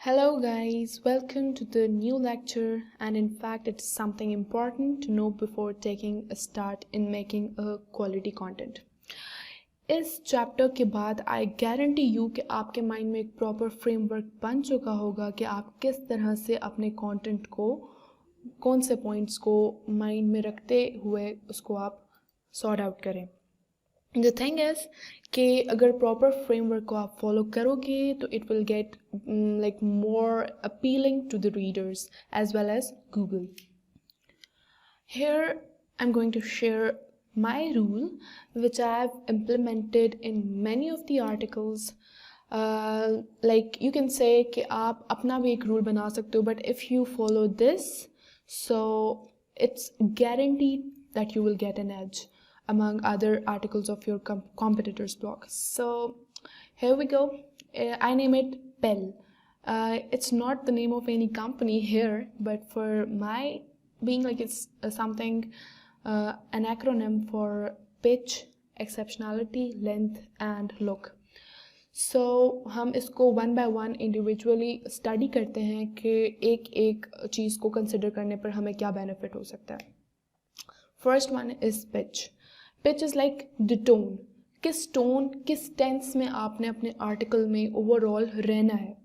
Hello, guys, welcome to the new lecture. And in fact, it's something important to know before taking a start in making a quality content. इस chapter के बाद I guarantee you कि आपके mind में एक proper framework बन चुका होगा कि आप किस तरह से अपने कंटेंट को कौन से पॉइंट्स को माइंड में रखते हुए उसको आप सॉर्ट आउट करें. द थिंग इज़ कि अगर प्रॉपर फ्रेमवर्क को आप फॉलो करोगे तो it will get like more appealing to the readers as well as Google. Here I'm going to share my rule which I have implemented in many of the articles. Like you can say कि आप अपना भी एक rule बना सकते हो, but if you follow this, so it's guaranteed that you will get an edge among other articles of your competitors' blog. So here we go. I name it PEL. It's not the name of any company here, but for my being like it's something an acronym for pitch, exceptionality, length and look. So हम इसको one by one individually study करते हैं कि एक एक चीज़ को consider करने पर हमें क्या बेनिफिट हो सकता है. First one is pitch. Pitch is like the tone. किस टोन किस टेंस में आपने अपने आर्टिकल में ओवरऑल रहना है.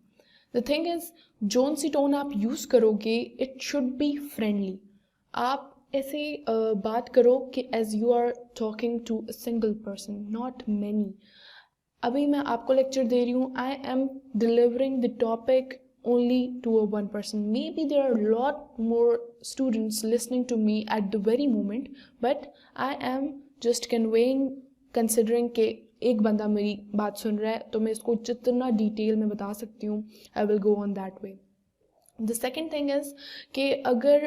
द थिंग इज़ जोन सी टोन आप यूज़ करोगे इट शुड बी फ्रेंडली. आप ऐसे बात करो कि as you are talking to a single person, not many. अभी मैं आपको लेक्चर दे रही हूँ. I am delivering the topic only to a one person. Maybe there are a lot more students listening to me at the very moment, but I am just conveying, considering कि एक बंदा मेरी बात सुन रहा है तो मैं इसको जितना डिटेल में बता सकती हूँ. I will go on that way. The second thing is कि अगर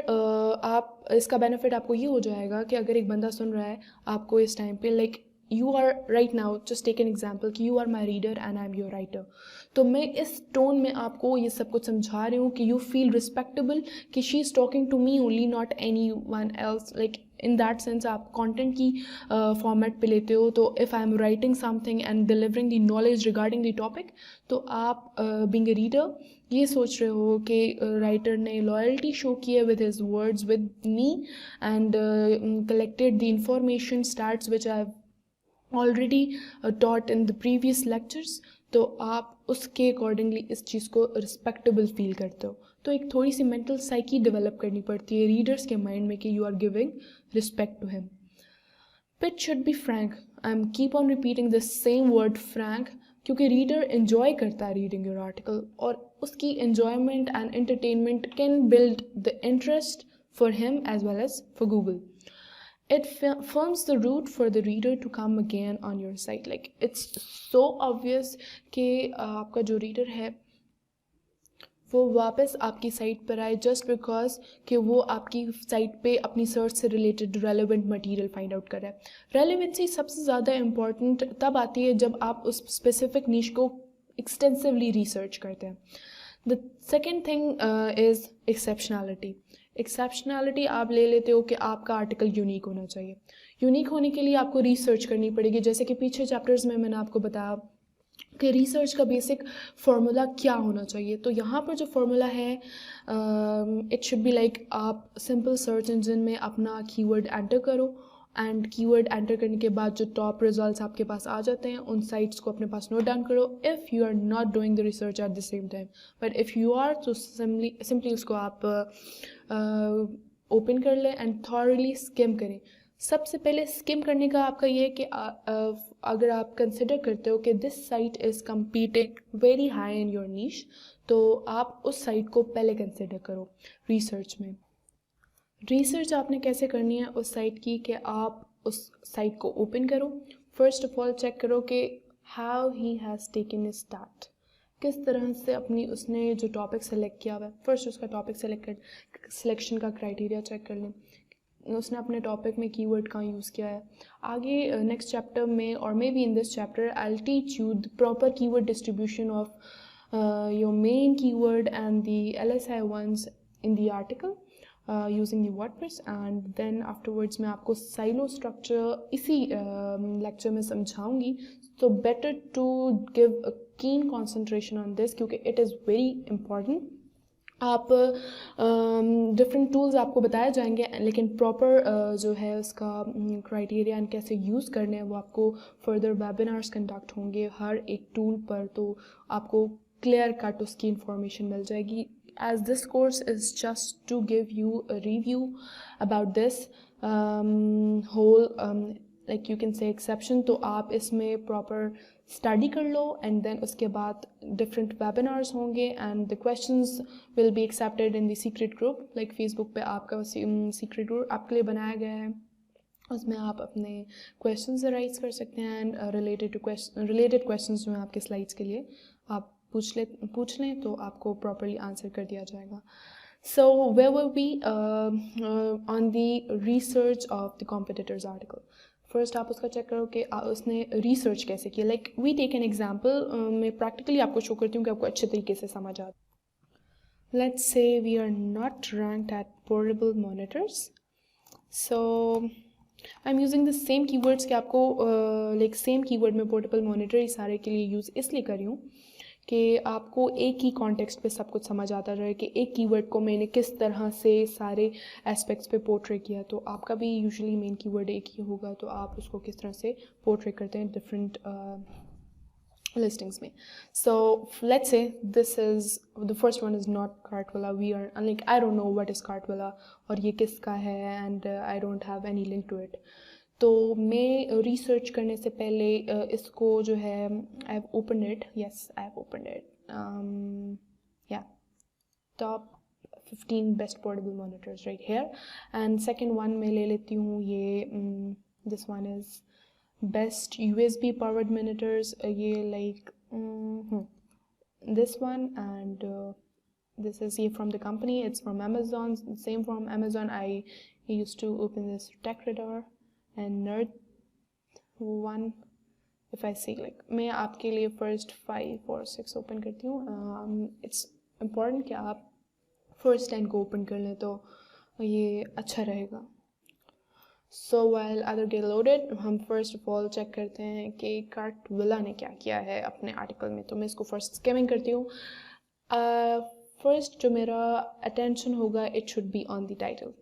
आप इसका बेनिफिट आपको ये हो जाएगा कि अगर एक बंदा सुन रहा है आपको इस टाइम पे like you are right now, just take an example कि you are my reader and I am your writer. तो मैं इस टोन में आपको ये सब कुछ समझा रही हूँ कि यू फील रिस्पेक्टेबल कि she is talking to me only, not anyone else. Like in that sense आप कंटेंट की फॉर्मेट पे लेते हो. तो if I am writing something and delivering the knowledge regarding the topic, तो आप being a reader ये सोच रहे हो कि राइटर ने लॉयल्टी शो की है with his words with me and collected the information starts which I have already taught in the previous lectures. तो आप उसके अकॉर्डिंगली इस चीज़ को रिस्पेक्टेबल फील करते हो. तो एक थोड़ी सी मेंटल साइकी डेवलप करनी पड़ती है रीडर्स के माइंड में कि you are giving respect to him. Pitch should be frank. I am keep on repeating this same word frank क्योंकि रीडर एन्जॉय करता है रीडिंग योर आर्टिकल और उसकी enjoyment and entertainment can build the interest for him as well as for Google. It forms the route for the reader to come again on your site. Like it's so obvious कि आपका जो reader है वो वापस आपकी site पर आए just because कि वो आपकी साइट पे अपनी सर्च से related relevant material find out कर रहा है. रेलेवेंसी सबसे ज़्यादा इम्पॉर्टेंट तब आती है जब आप उस स्पेसिफिक नीश को एक्सटेंसिवली रिसर्च करते हैं. The second thing is exceptionality. Exceptionality आप ले लेते हो कि आपका आर्टिकल यूनिक होना चाहिए. यूनिक होने के लिए आपको रिसर्च करनी पड़ेगी. जैसे कि पीछे चैप्टर्स में मैंने आपको बताया कि रिसर्च का बेसिक फार्मूला क्या होना चाहिए. तो यहाँ पर जो फार्मूला है इट शुड बी लाइक आप सिंपल सर्च इंजन में अपना कीवर्ड एंटर करो एंड कीवर्ड एंटर करने के बाद जो टॉप रिजल्ट्स आपके पास आ जाते हैं उन साइट्स को अपने पास नोट डाउन करो. If you are not doing the research at the same time, but if you are तो सिंपली उसको आप ओपन कर लें एंड थॉरली स्किम करें. सबसे पहले स्किम करने का आपका ये है कि अगर आप कंसिडर करते हो कि this site is competing very high in your niche, तो आप उस साइट को पहले कंसिडर करो रिसर्च में. रिसर्च आपने कैसे करनी है उस साइट की कि आप उस साइट को ओपन करो. फर्स्ट ऑफ ऑल चेक करो कि how he has taken a start. किस तरह से अपनी उसने जो टॉपिक सेलेक्ट किया हुआ है फर्स्ट उसका टॉपिक सिलेक्शन का क्राइटेरिया चेक कर लें. उसने अपने टॉपिक में कीवर्ड कहाँ यूज़ किया है. आगे नेक्स्ट चैप्टर में और maybe in this chapter I will teach you the proper keyword distribution of your main keyword and the LSI ones in the article. Using the WordPress and then afterwards मैं आपको silo structure इसी lecture में समझाऊंगी. तो better to give अ कीन concentration on this क्योंकि it is very important. आप different tools आपको बताए जाएंगे लेकिन प्रॉपर जो है उसका क्राइटेरिया एंड कैसे यूज़ करने हैं वो आपको फर्दर वेबिनार्स कंडक्ट होंगे हर एक टूल पर, तो आपको क्लियर कट उसकी इंफॉर्मेशन मिल जाएगी. as this course is just to give you a review about this whole like you can say exception, तो आप इसमें प्रॉपर स्टडी कर लो एंड देन उसके बाद डिफरेंट वेबिनार्स होंगे and the questions will be accepted in the secret group. Like Facebook पे आपका secret group आपके लिए बनाया गया है, उसमें आप अपने क्वेश्चंस राइज कर सकते हैं एंड रिलेटेड क्वेश्चंस जो हैं आपके स्लाइड्स के लिए आप पूछ लें तो आपको प्रॉपरली आंसर कर दिया जाएगा. So where were we on the research of the competitor's article? First आप उसका चेक करो कि उसने रिसर्च कैसे किया. Like we take an example, मैं प्रैक्टिकली आपको शो करती हूँ कि आपको अच्छे तरीके से समझ आ. Let's say we are not ranked at portable monitors. So I am using the same keywords कि आपको लाइक सेम कीवर्ड में पोर्टेबल मॉनिटर इस सारे के लिए यूज़ इसलिए कर रही हूँ कि आपको एक ही कॉन्टेक्स्ट पे सब कुछ समझ आता रहे कि एक कीवर्ड को मैंने किस तरह से सारे एस्पेक्ट्स पे पोर्ट्रे किया. तो आपका भी यूजुअली मेन कीवर्ड एक ही होगा, तो आप उसको किस तरह से पोर्ट्रे करते हैं डिफरेंट लिस्टिंग्स में. So let's say this is the first one is not Cartwala. We are like I don't know what is Cartwala और ये किसका है and I don't have any link to it. तो मैं रिसर्च करने से पहले इसको जो है I have opened it. Yes I have opened it. या top 15 best portable monitors right here and second one मैं ले लेती हूँ ये this one is best USB powered monitors. ये like this one and this is here from the company. It's from Amazon, same from Amazon. I used to open this TechRadar and Nerd one. If I see like मैं आपके लिए first 5 or 6 open करती हूँ. It's important कि आप first 10 को open कर लें तो ये अच्छा रहेगा. So while other get loaded, हम first of all चेक करते हैं कि कार्टविला ने क्या किया है अपने आर्टिकल में. तो मैं इसको first स्किमिंग करती हूँ. First जो मेरा attention होगा it should be on the title.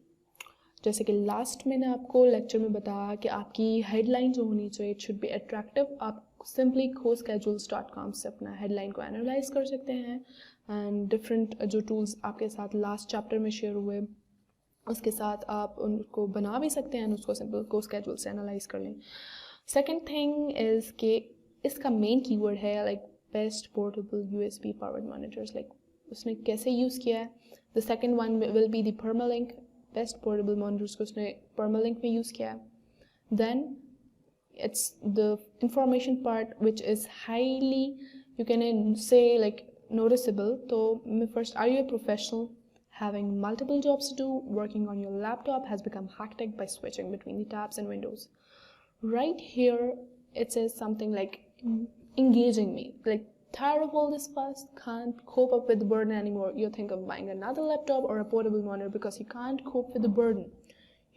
जैसे कि लास्ट मैंने आपको लेक्चर में बताया कि आपकी हेडलाइन जो होनी चाहिए it should be attractive. आप सिंपली coschedules.com से अपना हेडलाइन को एनालाइज कर सकते हैं एंड डिफरेंट जो टूल्स आपके साथ लास्ट चैप्टर में शेयर हुए उसके साथ आप उनको बना भी सकते हैं, उसको सिंपल कोस्केड्यूल से एनालाइज कर लें. सेकेंड थिंग इज़ कि इसका मेन कीवर्ड है like best portable USB powered monitors. Like उसने कैसे यूज़ किया है. The second one will be the permalink. Best portable monitors को उसने परमालिंक में यूज़ किया है. Then it's the information part which is highly you can say like noticeable. तो मैं first are you a professional having multiple jobs to do, working on your laptop has become hectic by switching between the tabs and windows. Right here, it says something like engaging me. Like, tired of all this fuss, can't cope up with the burden anymore. You think of buying another laptop or a portable monitor because you can't cope with the burden.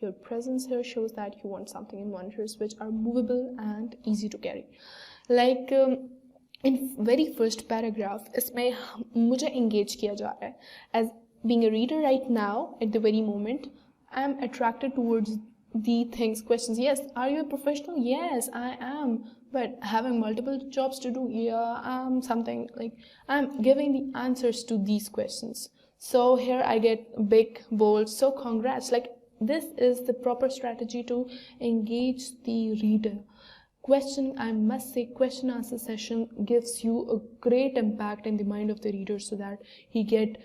Your presence here shows that you want something in monitors which are movable and easy to carry. Like, in very first paragraph, इसमें मुझे engage किया जा रहा है. As being a reader right now, at the very moment, I am attracted towards the things, questions. Yes, are you a professional? Yes, I am. But having multiple jobs to do, yeah, I'm something like I'm giving the answers to these questions. So here I get big, bold, so congrats. Like this is the proper strategy to engage the reader. Question, I must say, question answer session gives you a great impact in the mind of the reader so that he get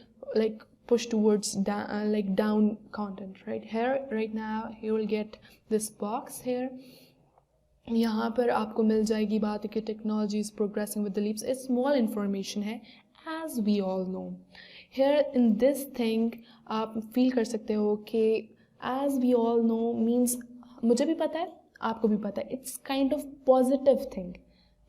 like push towards down content. Right here, right now, you will get this box here. यहाँ पर आपको मिल जाएगी बात कि technology is progressing with the leaps. It's small information है, as we all know. Here in this thing, आप feel कर सकते हो कि as we all know means मुझे भी पता है, आपको भी पता है. It's kind of positive thing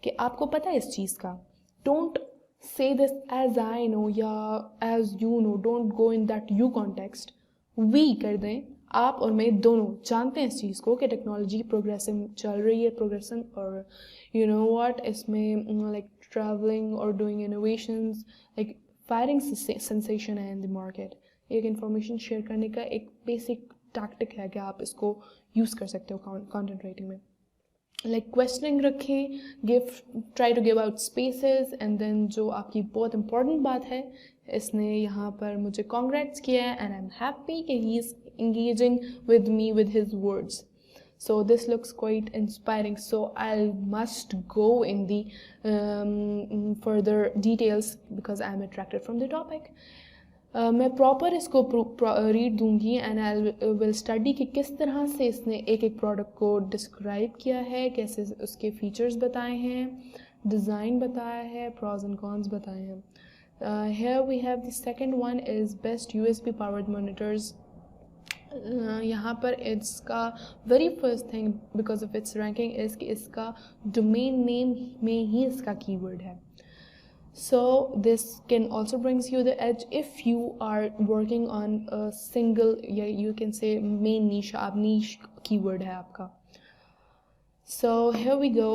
कि आपको पता है इस चीज़ का. Don't say this as I know, yeah, as you know. Don't go in that you context. वी कर दें, आप और मैं दोनों जानते हैं इस चीज़ को कि टेक्नोलॉजी प्रोग्रेसिव चल रही है, प्रोग्रेसिव, और यू नो व्हाट, इसमें लाइक ट्रैवलिंग और doing innovations like firing sensation है इन द मार्केट। एक इंफॉर्मेशन शेयर करने का एक बेसिक टैक्टिक है कि आप इसको यूज़ कर सकते हो कंटेंट राइटिंग में। लाइक क्वेश्चनिंग रखें, try to give out spaces, and then जो आपकी बहुत इंपॉर्टेंट बात है, इसने यहाँ पर मुझे कॉन्ग्रेट्स किया है एंड आई एम हैप्पी कि he is engaging with me with his words. So this looks quite inspiring, so I must go in the further details because I am attracted from the topic. मैं proper इसको read दूंगी and I will study कि किस तरह से इसने एक एक प्रोडक्ट को डिस्क्राइब किया है, कैसे उसके फीचर्स बताए हैं, डिज़ाइन बताया है, प्रॉज एंड कॉन्स बताए हैं. Here we have the second one is best USB powered monitors. यहाँ पर इसका very first thing because of its ranking is कि इसका डोमेन नेम में ही इसका कीवर्ड है. So this can also brings you the edge if you are working on a single, yeah, you can say main niche, आप niche keyword है आपका. So here we go.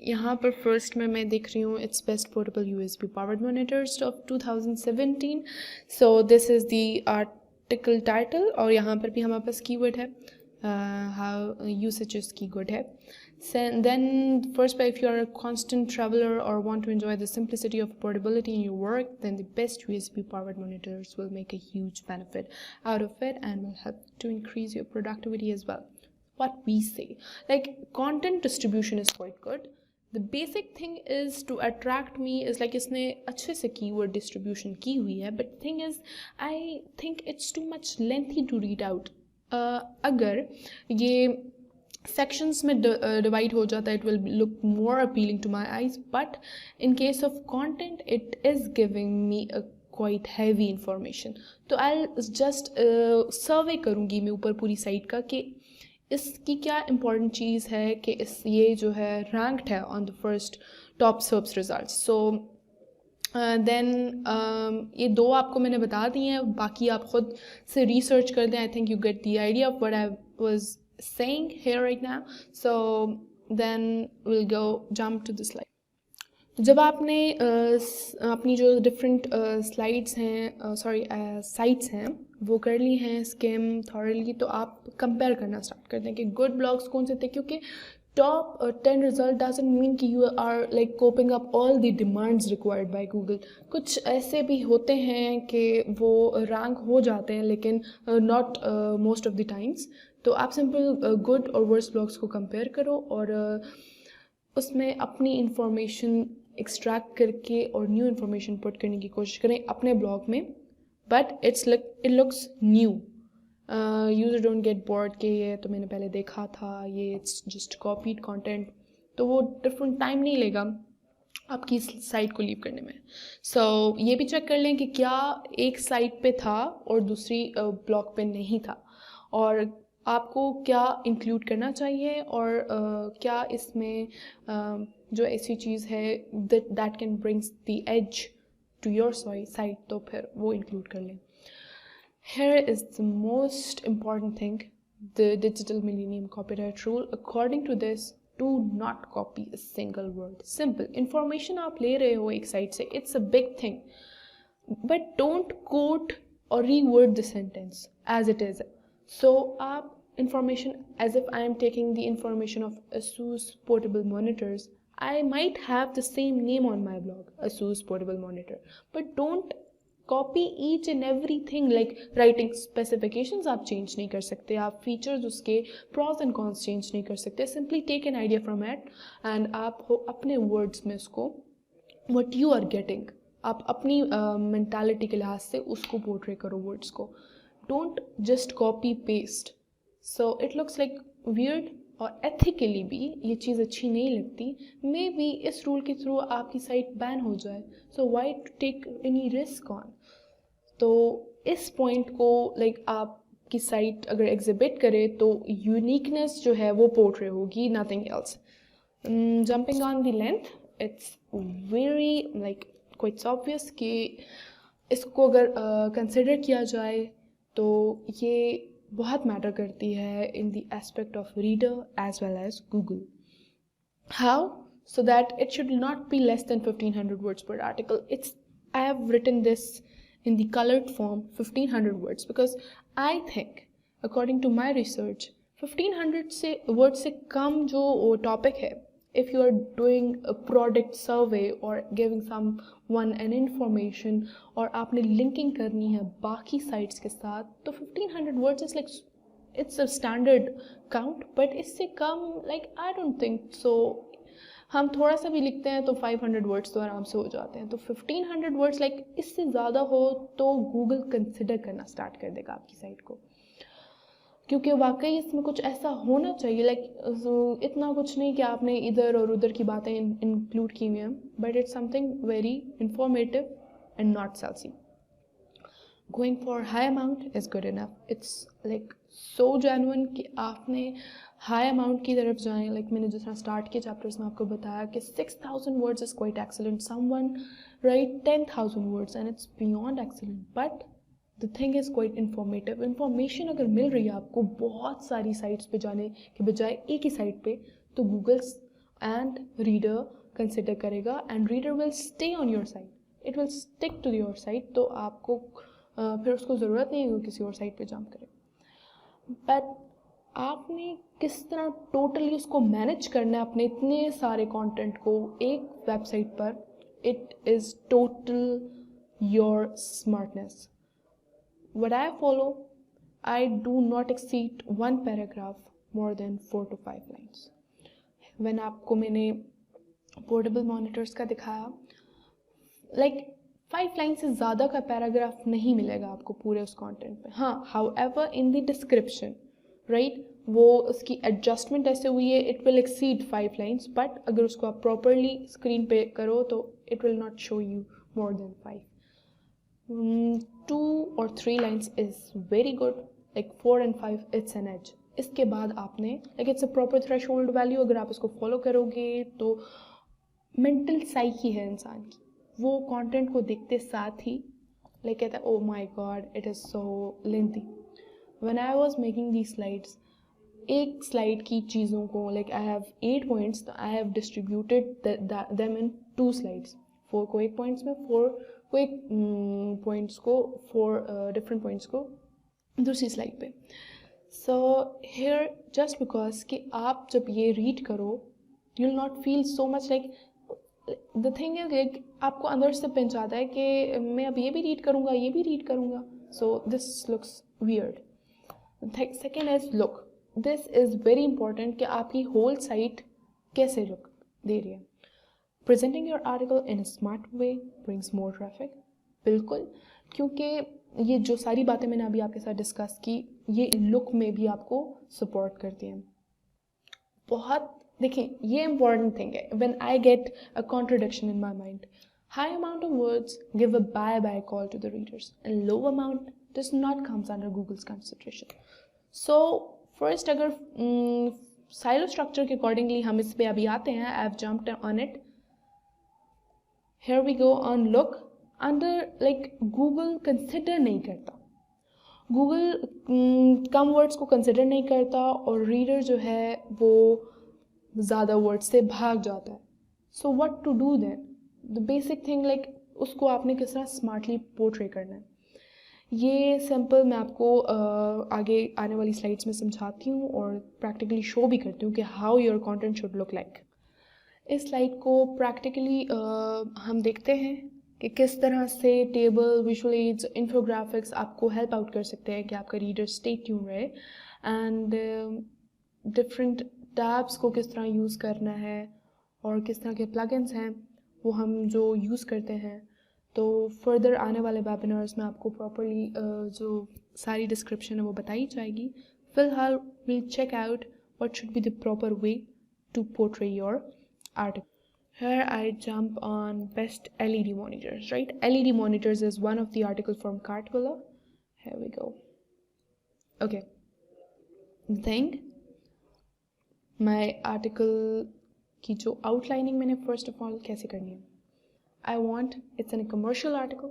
यहाँ पर फर्स्ट में मैं देख रही हूँ it's best portable USB powered monitors of 2017. So this is the article title और यहाँ पर भी हमारे पास कीवर्ड है, how usages कीवर्ड है. Then first, if you are a constant traveler or want to enjoy the simplicity of portability in your work, then the best USB powered monitors will make a huge benefit out of it and will help to increase your productivity as well. What we say, like content distribution is quite good. The basic thing is to attract me is like इसने अच्छे से keyword distribution की हुई है, but thing is I think it's too much lengthy to read out. अगर ये sections में divide हो जाता है, it will look more appealing to my eyes, but in case of content it is giving me a quite heavy information. तो I'll just survey करूँगी मैं ऊपर पूरी साइट का कि इसकी क्या इम्पॉर्टेंट चीज़ है कि इस ये जो है रैंक्ड है on the first top search results. So then ये दो आपको मैंने बता दिए हैं, बाकी आप खुद से रिसर्च कर दें. I think you get the idea of what I was saying here right now. So then we'll go jump to the slide. जब आपने अपनी जो डिफरेंट स्लाइड्स हैं साइट्स हैं वो कर ली हैं स्किम थॉरली, तो आप कंपेयर करना स्टार्ट कर दें कि गुड ब्लॉग्स कौन से थे, क्योंकि टॉप 10 रिजल्ट डजंट मीन कि you are like coping up all the demands required by Google. कुछ ऐसे भी होते हैं कि वो रैंक हो जाते हैं लेकिन not most of the times. तो आप सिंपल गुड और वर्स्ट ब्लॉग्स को कंपेयर करो और उसमें अपनी इंफॉर्मेशन एक्सट्रैक्ट करके और न्यू इन्फॉर्मेशन पुट करने की कोशिश करें अपने ब्लॉग में, but it looks new. User don't get bored कि ये तो मैंने पहले देखा था, ये इट्स जस्ट कॉपीड कंटेंट, तो वो डिफरेंट टाइम नहीं लेगा आपकी साइट को लीव करने में. सो ये भी चेक कर लें कि क्या एक साइट पे था और दूसरी ब्लॉग पे नहीं था, और आपको क्या इंक्लूड करना चाहिए और क्या इसमें जो ऐसी चीज़ है that can brings the edge to your site, तो फिर वो इंक्लूड कर लें. Here is the most important thing, the digital millennium copyright rule. According to this, do not copy a single word. Simple. Information आप ले रहे हो एक साइट से, it's a big thing. But don't quote or reword the sentence as it is. So आप information, as if I am taking the information of ASUS portable monitors, I might have the same name on my blog, ASUS portable monitor, but don't copy each and everything. like writing specifications आप change नहीं कर सकते, आप features उसके pros and cons change नहीं कर सकते. simply take an idea from it and आप अपने words में उसको what you are getting, आप अपनी mentality के लिहाज से उसको portray करो words को. don't just copy paste. So it looks like weird और ethically भी ये चीज़ अच्छी नहीं लगती. मे बी इस रूल के थ्रू आपकी साइट बैन हो जाए, so why to take any risk on. तो इस पॉइंट को लाइक आपकी साइट अगर एग्जिबिट करे तो यूनिकनेस जो है वो पोर्ट्रे होगी, nothing else. Jumping on the length, it's very like quite obvious कि इसको अगर कंसिडर किया जाए तो ये बहुत मैटर करती है in the aspect of reader as well as Google. How? So that it should not be less than 1500 words per article. I have written this in the colored form 1500 words because I think, according to my research, 1500 से words से कम जो topic है, if you are doing a product survey or giving someone an information और आपने linking करनी है बाकी sites के साथ, तो 1500 words is like it's a standard count, but इससे कम like I don't think so. हम थोड़ा सा भी लिखते हैं तो 500 वर्ड्स तो आराम से हो जाते हैं, तो 1500 वर्ड्स लाइक इससे ज़्यादा हो तो गूगल कंसिडर करना स्टार्ट कर देगा आपकी साइट को, क्योंकि वाकई इसमें कुछ ऐसा होना चाहिए लाइक इतना कुछ नहीं कि आपने इधर और उधर की बातें इंक्लूड की हुई हैं, but it's something very informative and not salesy. Going for high amount is good enough. It's like so genuine कि आपने high amount की तरफ जाएं. Like मैंने जिस तरह start के chapters में आपको बताया कि 6000 words is quite excellent. Someone write 10,000 words and it's beyond excellent. But the thing is quite informative. Information अगर मिल रही है आपको बहुत सारी sites पे जाने के बजाय एक ही site पे, तो Google and reader consider करेगा and reader will stay on your site. It will stick to your site. तो आपको फिर उसको ज़रूरत नहीं है कि किसी और साइट पे जंप करे. बट आपने किस तरह टोटली उसको मैनेज करना है अपने इतने सारे कंटेंट को एक वेबसाइट पर, it is total your smartness. What I follow, I do not exceed 1 paragraph more than 4 to 5 lines. When आपको मैंने पोर्टेबल मॉनिटर्स का दिखाया, लाइक 5 लाइन से ज़्यादा का पैराग्राफ नहीं मिलेगा आपको पूरे उस कंटेंट पे. हाँ, however in the description, right, वो उसकी एडजस्टमेंट ऐसे हुई है, it will exceed 5 lines, but अगर उसको आप प्रॉपरली स्क्रीन पे करो तो it will not show you more than 5. 2 or 3 lines is very good, like 4 and 5 it's an edge. इसके बाद आपने like it's a proper threshold value. अगर आप इसको फॉलो करोगे तो मेंटल साइकी है इंसान की, वो कंटेंट को देखते साथ ही लाइक कहता है, oh my god it is so lengthy. When I was making the slides, एक स्लाइड की चीज़ों को लाइक आई हैव 8 पॉइंट्स, तो I have distributed them in 2 slides. 4 को एक पॉइंट्स में, 4 को एक पॉइंट्स को 4 डिफरेंट पॉइंट्स को दूसरी स्लाइड पे. सो हेयर जस्ट बिकॉज कि आप जब ये रीड करो you will not feel so much like the thing is like आपको अंदर से पिंच आता है कि मैं अब ये भी रीड करूँगा, ये भी रीड करूँगा. So this looks weird. Second is look. This is very important कि आपकी होल साइट कैसे लुक दे रही है. Presenting your article in a smart way brings more traffic. बिल्कुल, क्योंकि ये जो सारी बातें मैंने अभी आपके साथ डिस्कस की, ये लुक में भी आपको सपोर्ट करती हैं. बहुत देखिए, ये इंपॉर्टेंट थिंग है. When I get a contradiction in my mind, high amount of words give a bye bye call to the readers and low amount does not comes under Google's consideration. So first, अगर silo structure के accordingly हम इस पे अभी आते हैं, I have jumped on it. Here we go on look. Under like Google consider नहीं करता, गूगल कम वर्ड्स को कंसिडर नहीं करता और रीडर जो है वो ज़्यादा वर्ड्स से भाग जाता है. So what to do then, the basic thing like उसको आपने किस तरह स्मार्टली पोर्ट्रे करना है. ये सिंपल मैं आपको आगे आने वाली स्लाइड्स में समझाती हूँ और प्रैक्टिकली शो भी करती हूँ कि how your content should look like. इस स्लाइड को प्रैक्टिकली हम देखते हैं कि किस तरह से टेबल, विजुअल एड्स, इन्फोग्राफिक्स आपको हेल्प आउट कर सकते हैं कि आपका रीडर स्टे ट्यून रहे. एंड डिफरेंट टैब्स को किस तरह यूज़ करना है और किस तरह के प्लगइन्स हैं वो हम जो यूज़ करते हैं. तो फर्दर आने वाले वेबिनार्स में आपको प्रॉपरली जो सारी डिस्क्रिप्शन है वो बताई जाएगी. फिलहाल we'll check out what should be the proper way to portray your article. Here I jump on best LED monitors, right? LED monitors is one of the article from Cartwilla. Here we go. Okay. The thing, my article की जो outlining मैंने first of all कैसे करनी है. I want it's in a commercial article,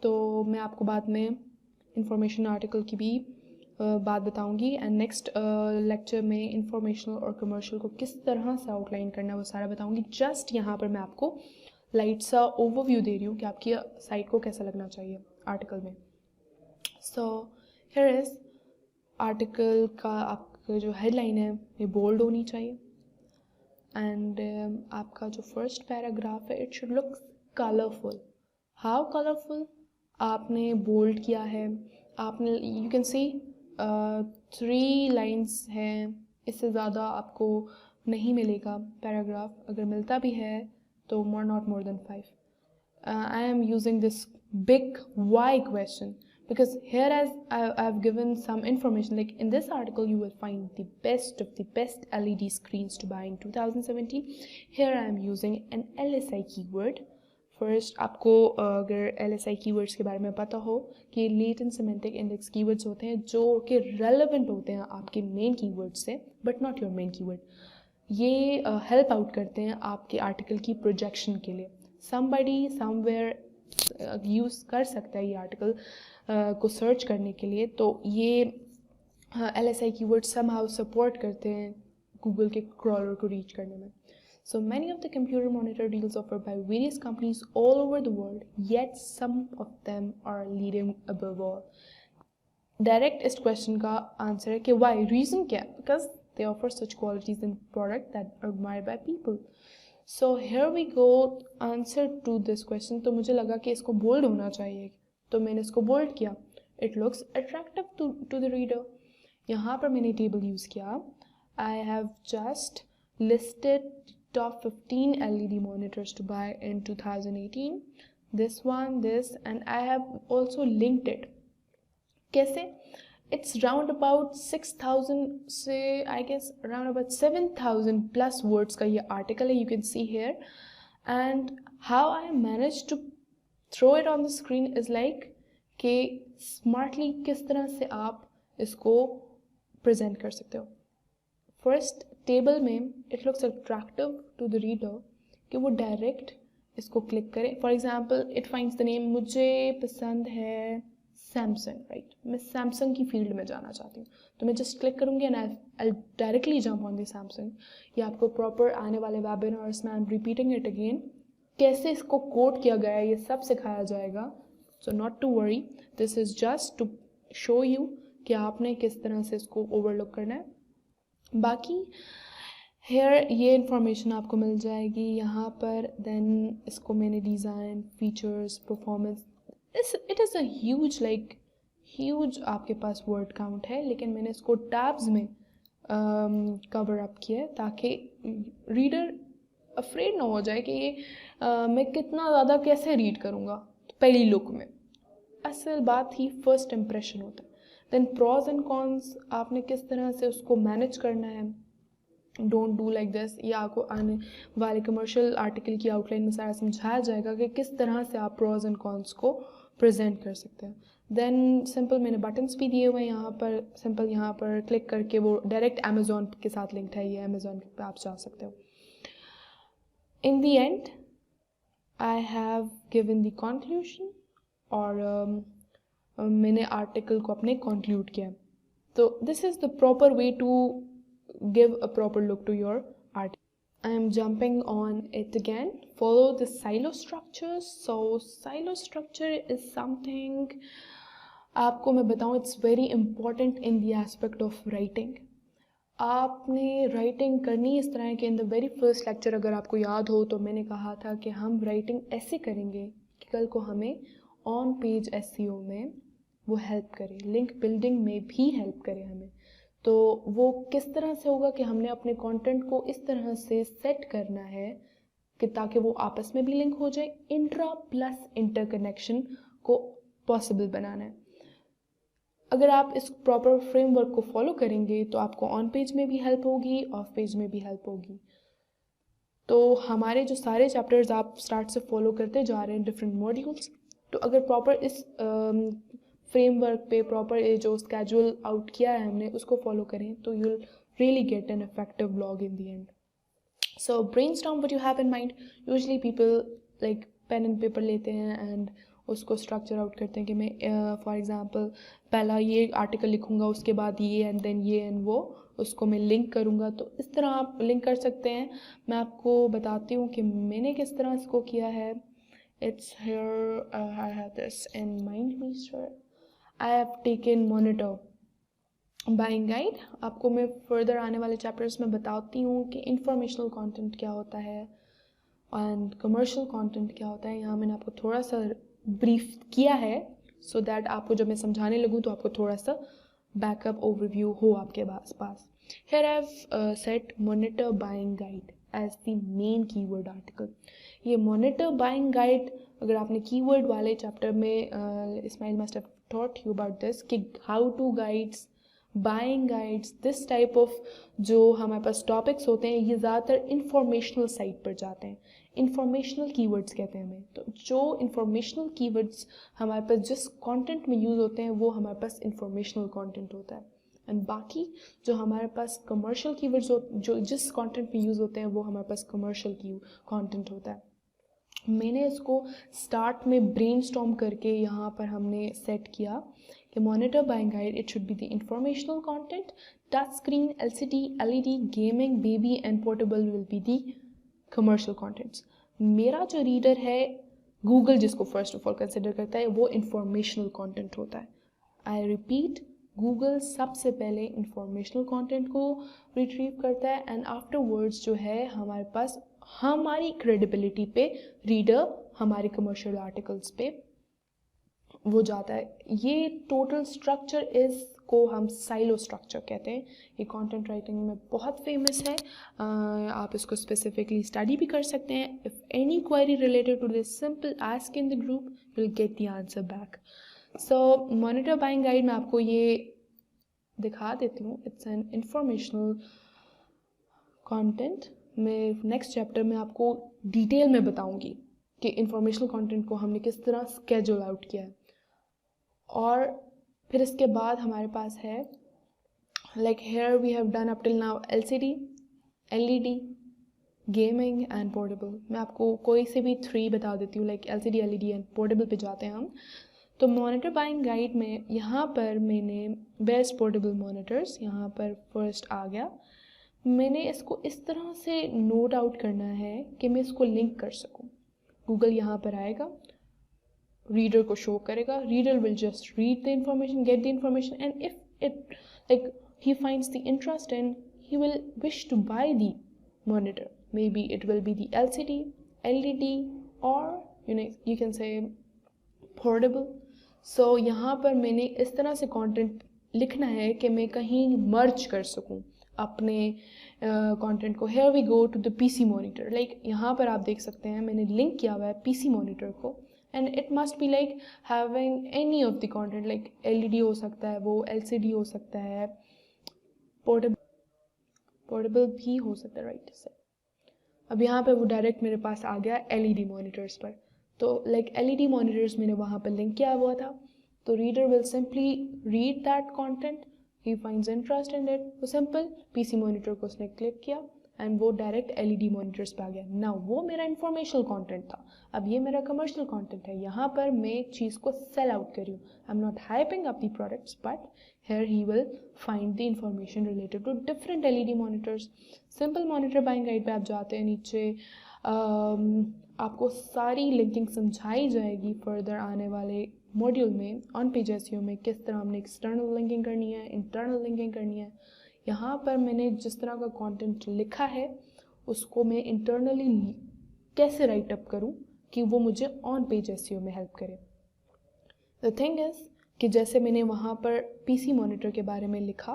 तो मैं आपको बाद में इंफॉर्मेशन आर्टिकल की भी बात बताऊंगी एंड नेक्स्ट लेक्चर में इंफॉर्मेशनल और कमर्शियल को किस तरह से आउटलाइन करना है वो सारा बताऊंगी। जस्ट यहाँ पर मैं आपको लाइट सा ओवरव्यू दे रही हूँ कि आपकी साइट को कैसा लगना चाहिए आर्टिकल में। सो हियर इज आर्टिकल का आपका जो हेडलाइन है ये बोल्ड होनी चाहिए एंड आपका जो फर्स्ट पैराग्राफ है it should look colourful. How colourful? आपने बोल्ड किया है, आपने यू कैन सी 3 लाइन्स हैं, इससे ज़्यादा आपको नहीं मिलेगा पैराग्राफ, अगर मिलता भी है तो not more than 5. I am using this big why question because here as I've given some information, like in this article you will find the best of the best LED screens to buy in 2017. Here I am using an LSI keyword. First आपको अगर LSI keywords के बारे में पता हो कि latent semantic index keywords होते हैं जो कि रेलेवेंट होते हैं आपके मेन कीवर्ड से but not your main keyword, ये हेल्प आउट करते हैं आपके आर्टिकल की प्रोजेक्शन के लिए। somebody somewhere यूज़ कर सकता है ये आर्टिकल को सर्च करने के लिए, तो ये LSI कीवर्ड somehow सपोर्ट करते हैं गूगल के क्रॉलर को रीच करने में। So many of the computer monitor deals offered by various companies all over the world, yet some of them are leading above all. Direct इस question का answer है कि why? Reason क्या? Because they offer such qualities in product that are admired by people. So here we go, answer to this question. तो मुझे लगा कि इसको bold होना चाहिए, तो मैंने इसको bold किया. It looks attractive to the reader. यहाँ पर मैंने table use किया. I have just listed top 15 LED monitors to buy in 2018. This one, this, and I have also linked it. कैसे? It's round about 6,000 से I guess around about 7,000 plus words का ये article है, you can see here. And how I managed to throw it on the screen is like कि smartly किस तरह से आप इसको present कर सकते हो। फर्स्ट टेबल में it looks attractive to the reader कि वो डायरेक्ट इसको क्लिक करें। For example it finds the name, मुझे पसंद है सैमसंग, राइट, मैं सैमसंग की फील्ड में जाना चाहती हूँ, तो मैं जस्ट क्लिक करूँगी and I directly jump on the Samsung. ये आपको प्रॉपर आने वाले वेबिनार्स में I am repeating it again, कैसे इसको कोड किया गया है ये सब सिखाया जाएगा। So not to worry, this is just to show you कि आपने किस तरह से इसको ओवरलुक करना है। बाकी हेयर ये इंफॉर्मेशन आपको मिल जाएगी यहाँ पर। देन इसको मैंने design, features, performance, it is a huge like huge आपके पास वर्ड काउंट है, लेकिन मैंने इसको टैब्स में कवर अप किया है ताकि रीडर अफ्रेड ना हो जाए कि ये मैं कितना ज़्यादा कैसे रीड करूँगा पहली लुक में। असल बात ही फर्स्ट इम्प्रेशन होता है। देन प्रॉज एंड कॉन्स, आपने किस तरह से उसको मैनेज करना है। डोंट डू लाइक दिस, ये आपको आने वाले कमर्शियल आर्टिकल की आउटलाइन में सारा समझाया जाएगा कि किस तरह से आप प्रॉज एंड कॉन्स को प्रेजेंट कर सकते हैं। देन सिंपल मैंने बटन्स भी दिए हुए हैं यहाँ पर, सिंपल यहाँ पर क्लिक करके वो डायरेक्ट अमेजोन के साथ लिंक्ड है, ये अमेजोन पे आप जा सकते हो। In the end I have given the conclusion, और मैंने आर्टिकल को अपने कंक्लूड किया। तो this is the proper way to give a proper look to your article. I am jumping on it again. Follow the silo structure. So silo structure is something आपको मैं बताऊँ, it's very important in the aspect of writing. आपने writing करनी इस तरह है कि in the very first lecture अगर आपको याद हो तो मैंने कहा था कि हम राइटिंग ऐसे करेंगे कि कल को हमें ऑन पेज SEO में वो हेल्प करे, लिंक बिल्डिंग में भी हेल्प करे हमें। तो वो किस तरह से होगा कि हमने अपने कंटेंट को इस तरह से सेट करना है कि ताकि वो आपस में भी लिंक हो जाए, इंट्रा प्लस इंटरकनेक्शन को पॉसिबल बनाना है। अगर आप इस प्रॉपर फ्रेमवर्क को फॉलो करेंगे तो आपको ऑन पेज में भी हेल्प होगी, ऑफ पेज में भी हेल्प होगी। तो हमारे जो सारे चैप्टर्स आप स्टार्ट से फॉलो करते जा रहे हैं डिफरेंट मॉड्यूल्स, तो अगर प्रॉपर इस फ्रेमवर्क पे प्रॉपर जो स्केड्यूल आउट किया है हमने उसको फॉलो करें तो you will really get an effective blog in the end. So brainstorm what you have in mind. Usually people like pen and paper लेते हैं एंड उसको स्ट्रक्चर आउट करते हैं कि मैं फॉर एग्जांपल पहला ये आर्टिकल लिखूंगा, उसके बाद ये एंड देन ये एंड वो, उसको मैं लिंक करूंगा। तो इस तरह आप लिंक कर सकते हैं। मैं आपको बताती हूँ कि मैंने किस तरह इसको किया है। It's here, I have this in mind me sir. I have taken monitor buying guide. आपको मैं फर्दर आने वाले चैप्टर्स में बताती हूँ कि इंफॉर्मेशनल कंटेंट क्या होता है एंड कमर्शियल कंटेंट क्या होता है। यहाँ मैंने आपको थोड़ा सा ब्रीफ किया है सो दैट आपको जब मैं समझाने लगूँ तो आपको थोड़ा सा बैकअप ओवरव्यू हो आपके पास। Here I have set monitor buying guide as the main keyword article. ये monitor buying guide, अगर आपने keyword वाले चैप्टर में Ismail must have taught you about this कि how to guides, buying guides, this type of जो हमारे पास topics होते हैं ये ज़्यादातर इंफॉर्मेशनल साइट पर जाते हैं। इंफॉर्मेशनल कीवर्ड्स कहते हैं हमें। तो जो इंफॉर्मेशनल कीवर्ड्स हमारे पास जिस कंटेंट में यूज़ होते हैं वो हमारे पास इंफॉर्मेशनल कंटेंट होता है। एंड बाकी जो हमारे पास कमर्शियल कीवर्ड्स जो जिस कंटेंट में यूज़ होते हैं वो हमारे पास कमर्शियल की कंटेंट होता है। मैंने इसको स्टार्ट में ब्रेनस्टॉर्म करके यहाँ पर हमने सेट किया कि monitor buying guide it should be the informational content, touch screen, LCD, LED, gaming, baby and portable will be the commercial contents. मेरा जो रीडर है गूगल जिसको फर्स्ट ऑफ ऑल कंसिडर करता है वो इंफॉर्मेशनल कंटेंट होता है। आई रिपीट, गूगल सबसे पहले इंफॉर्मेशनल कंटेंट को रिट्रीव करता है एंड आफ्टरवर्ड्स जो है हमारे पास हमारी क्रेडिबिलिटी पे रीडर हमारे कमर्शियल आर्टिकल्स पे वो जाता है। ये टोटल स्ट्रक्चर इसको हम साइलो स्ट्रक्चर कहते हैं। ये कंटेंट राइटिंग में बहुत फेमस है। आप इसको स्पेसिफिकली स्टडी भी कर सकते हैं। If any query related to this simple ask in the group, you will get the answer back. So monitor buying guide में आपको ये दिखा देती हूँ। It's an informational content. मैं नेक्स्ट चैप्टर में आपको डिटेल में बताऊंगी कि इंफॉर्मेशनल कंटेंट को हमने किस तरह स्केड्यूल आउट किया है। और फिर इसके बाद हमारे पास है like here we have done up till now LCD, LED, gaming and portable. मैं आपको कोई से भी 3 बता देती हूँ। Like LCD, LED and portable पे जाते हैं हम। तो मॉनिटर बाइंग गाइड में यहाँ पर मैंने बेस्ट पोर्टेबल मॉनिटर्स यहाँ पर फर्स्ट आ गया। मैंने इसको इस तरह से नोट आउट करना है कि मैं इसको लिंक कर सकूं। गूगल यहाँ पर आएगा, रीडर को शो करेगा, reader will just read the information, get the information and if it like he finds the interest in, he will wish to buy the monitor. Maybe it will be the LCD, LED or you can say portable. So यहाँ पर मैंने इस तरह से content लिखना है कि मैं कहीं मर्ज कर सकूं अपने कंटेंट को। Here we go to the PC monitor. Like यहाँ पर आप देख सकते हैं मैंने लिंक किया हुआ है PC monitor को and it must be like having any of the content like LED हो सकता है, वो LCD हो सकता है, पोर्टेबल भी हो सकता है, राइट सर। अब यहाँ पे वो डायरेक्ट मेरे पास आ गया LED मॉनिटर्स पर। तो लाइक LED मॉनिटर्स मैंने वहाँ पर लिंक किया हुआ था। तो reader will simply read that content, he finds interest in it. वो सिंपल PC मॉनिटर को उसने क्लिक किया एंड वो डायरेक्ट LED मॉनिटर्स पे आ गया। नाउ वो मेरा इंफॉर्मेशनल कंटेंट था, अब ये मेरा कमर्शियल कंटेंट है। यहाँ पर मैं एक चीज़ को सेल आउट कर रही हूँ। I am not hyping up the products but here he will find the information related to different LED monitors. Simple monitor buying guide पे आप जाते हैं, नीचे आपको सारी लिंकिंग समझाई जाएगी फर्दर आने वाले मॉड्यूल में ऑन पेज एसईओ में किस तरह हमने एक्सटर्नल लिंकिंग करनी है, इंटरनल लिंकिंग करनी है। यहाँ पर मैंने जिस तरह का कंटेंट लिखा है उसको मैं इंटरनली कैसे राइट अप करूँ कि वो मुझे ऑन पेज एसईओ में हेल्प करे। द थिंग इज कि जैसे मैंने वहाँ पर PC मॉनिटर के बारे में लिखा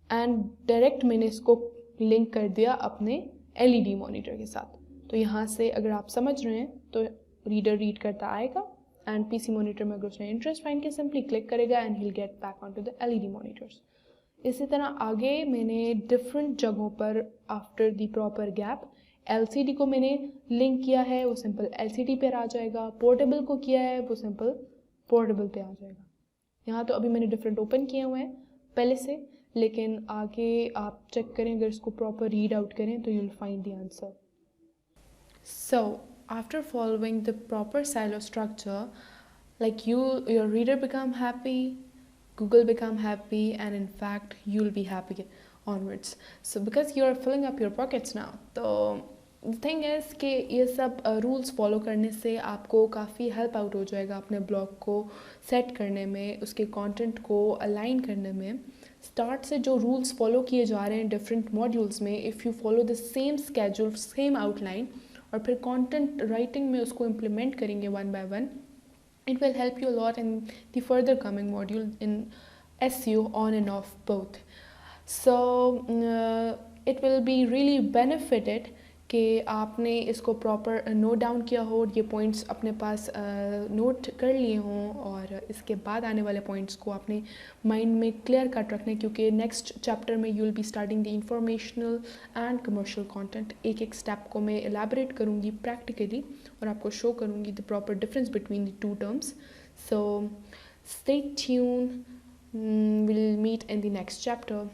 एंड डायरेक्ट मैंने इसको लिंक कर दिया अपने LED मॉनिटर के साथ। तो यहाँ से अगर आप समझ रहे हैं तो रीडर रीड करता आएगा एंड PC मॉनिटर में अगर उसने इंटरेस्ट फाइंड किया सिंपली क्लिक करेगा and he'll get back onto the LED monitors. इसी तरह आगे मैंने डिफरेंट जगहों पर after the proper gap LCD को मैंने लिंक किया है, वो सिंपल LCD पर आ जाएगा। पोर्टेबल को किया है, वो सिंपल पोर्टेबल पे आ जाएगा। यहाँ तो अभी मैंने डिफरेंट ओपन किए हुए हैं पहले से, लेकिन आगे आप चेक करें, अगर इसको प्रॉपर रीड आउट करें तो you will find the answer. So after following the proper silo structure, like your reader become happy, Google become happy, and in fact you'll be happy onwards. So because you're filling up your pockets now, तो the thing is कि ये सब rules follow करने से आपको काफ़ी help out हो जाएगा अपने ब्लॉग को सेट करने में, उसके कंटेंट को अलाइन करने में. स्टार्ट से जो रूल्स फॉलो किए जा रहे हैं डिफरेंट मॉड्यूल्स में, if you follow the same schedule, same outline, और फिर कंटेंट राइटिंग में उसको इम्प्लीमेंट करेंगे one by one, it will help you a lot in the further coming module in SEO on and off both. So it will be really benefited कि आपने इसको proper note down किया हो, ये points अपने पास note कर लिए हों, और इसके बाद आने वाले पॉइंट्स को आपने माइंड में क्लियर कट रखना, क्योंकि नेक्स्ट चैप्टर में you will be starting the informational and commercial content. एक एक स्टेप को मैं एलैबोरेट करूँगी प्रैक्टिकली और आपको शो करूँगी the proper difference between the two terms. So stay tune, we'll meet in the next chapter.